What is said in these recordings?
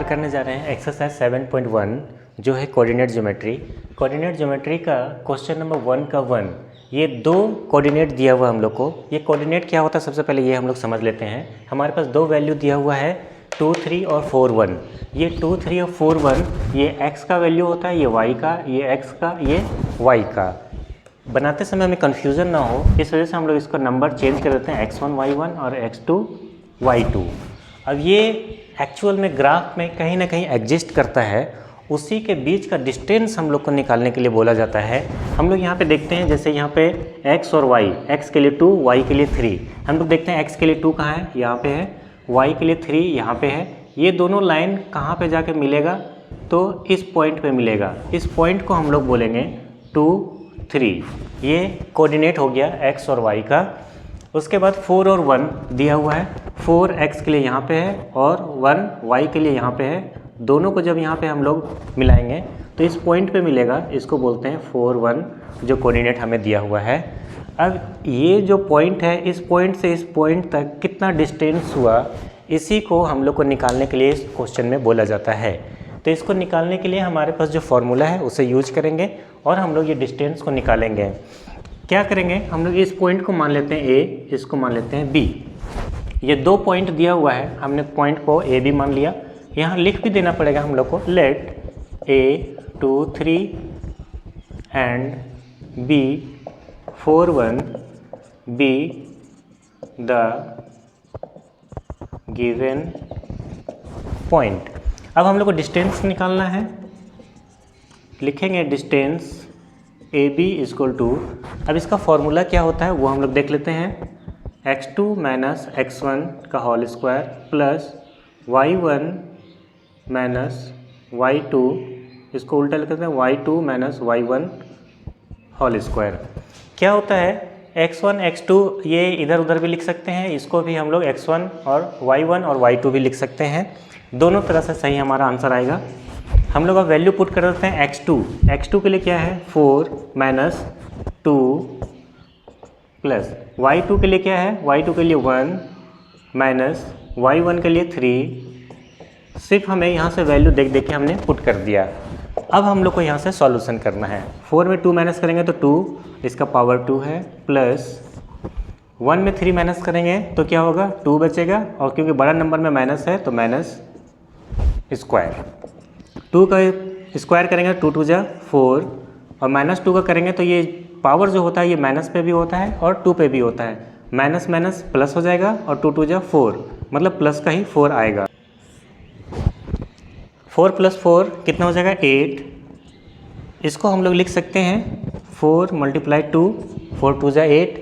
करने जा रहे हैं एक्सरसाइज 7.1 जो है कोऑर्डिनेट ज्योमेट्री। कोऑर्डिनेट ज्योमेट्री का क्वेश्चन नंबर 1 का 1 ये दो कोऑर्डिनेट दिया हुआ हम लोग को। ये कोऑर्डिनेट क्या होता है सबसे पहले ये हम लोग समझ लेते हैं। हमारे पास दो वैल्यू दिया हुआ है 2, 3 और 4, 1। ये 2, 3 और 4, 1 ये x का वैल्यू होता है, ये y का, ये x का, ये y का। बनाते समय हमें कन्फ्यूज़न ना हो इस वजह से हम लोग इसका नंबर चेंज कर देते हैं x1 y1 और x2 y2। अब ये एक्चुअल में ग्राफ में कहीं ना कहीं एग्जिस्ट करता है, उसी के बीच का डिस्टेंस हम लोग को निकालने के लिए बोला जाता है। हम लोग यहाँ पे देखते हैं जैसे यहाँ पे x और y, x के लिए 2, y के लिए 3। हम लोग देखते हैं x के लिए 2 कहाँ है, यहाँ पे है, y के लिए 3 यहाँ पे है। ये दोनों लाइन कहाँ पे जाके मिलेगा, तो इस पॉइंट पे मिलेगा। इस पॉइंट को हम लोग बोलेंगे 2, 3। ये कोऑर्डिनेट हो गया x और y का। उसके बाद 4 और 1 दिया हुआ है, 4 x के लिए यहाँ पे है और 1 y के लिए यहाँ पे है। दोनों को जब यहाँ पे हम लोग मिलाएंगे तो इस पॉइंट पे मिलेगा, इसको बोलते हैं 4, 1 जो कोऑर्डिनेट हमें दिया हुआ है। अब ये जो पॉइंट है, इस पॉइंट से इस पॉइंट तक कितना डिस्टेंस हुआ, इसी को हम लोग को निकालने के लिए इस क्वेश्चन में बोला जाता है। तो इसको निकालने के लिए हमारे पास जो फॉर्मूला है उसे यूज करेंगे और हम लोग ये डिस्टेंस को निकालेंगे। क्या करेंगे, हम लोग इस पॉइंट को मान लेते हैं A, इसको मान लेते हैं B। ये दो पॉइंट दिया हुआ है, हमने पॉइंट को A, B मान लिया। यहाँ लिख भी देना पड़ेगा हम लोग को, late A 2, 3 and B 4, 1 be the given point। अब हम लोग को डिस्टेंस निकालना है, लिखेंगे डिस्टेंस AB इक्वल टू, अब इसका फॉर्मूला क्या होता है वो हम लोग देख लेते हैं, x2 माइनस x1 का whole square plus y1 minus y2, इसको उल्टा लिख देते हैं y2 minus y1 whole square. क्या होता है x1 x2 ये इधर उधर भी लिख सकते हैं, इसको भी हम लोग x1 और y1 और y2 भी लिख सकते हैं। दोनों तरह से सही हमारा आंसर आएगा। हम लोग अब वैल्यू पुट कर देते हैं x2 के लिए क्या है 4 माइनस 2 प्लस y2 के लिए क्या है, y2 के लिए 1 माइनस y1 के लिए 3। सिर्फ हमें यहाँ से वैल्यू देख देख के हमने पुट कर दिया। अब हम लोग को यहाँ से सॉल्यूशन करना है। 4 में 2 माइनस करेंगे तो 2, इसका पावर 2 है, प्लस 1 में 3 माइनस करेंगे तो क्या होगा 2 बचेगा, और क्योंकि बड़ा नंबर में माइनस है तो माइनस स्क्वायर। 2 का स्क्वायर करेंगे 2 2 जा 4, और माइनस 2 का करेंगे तो ये पावर जो होता है ये माइनस पे भी होता है और 2 पे भी होता है। माइनस माइनस प्लस हो जाएगा और 2 2 जा 4, मतलब प्लस का ही 4 आएगा। 4 प्लस 4 कितना हो जाएगा 8। इसको हम लोग लिख सकते हैं 4 मल्टीप्लाई 2, 4 2 जा 8।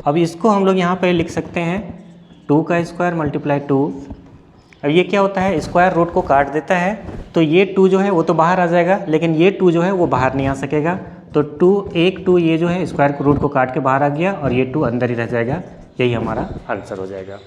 अब इसको हम लोग यहाँ पे लिख सकते हैं 2 का स्क्वायर मल्टीप्लाई 2। अब ये क्या होता है, स्क्वायर रूट को काट देता है, तो ये 2 जो है वो तो बाहर आ जाएगा, लेकिन ये 2 जो है वो बाहर नहीं आ सकेगा। तो 2 ये जो है स्क्वायर रूट को काट के बाहर आ गया और ये 2 अंदर ही रह जाएगा। यही हमारा आंसर हो जाएगा।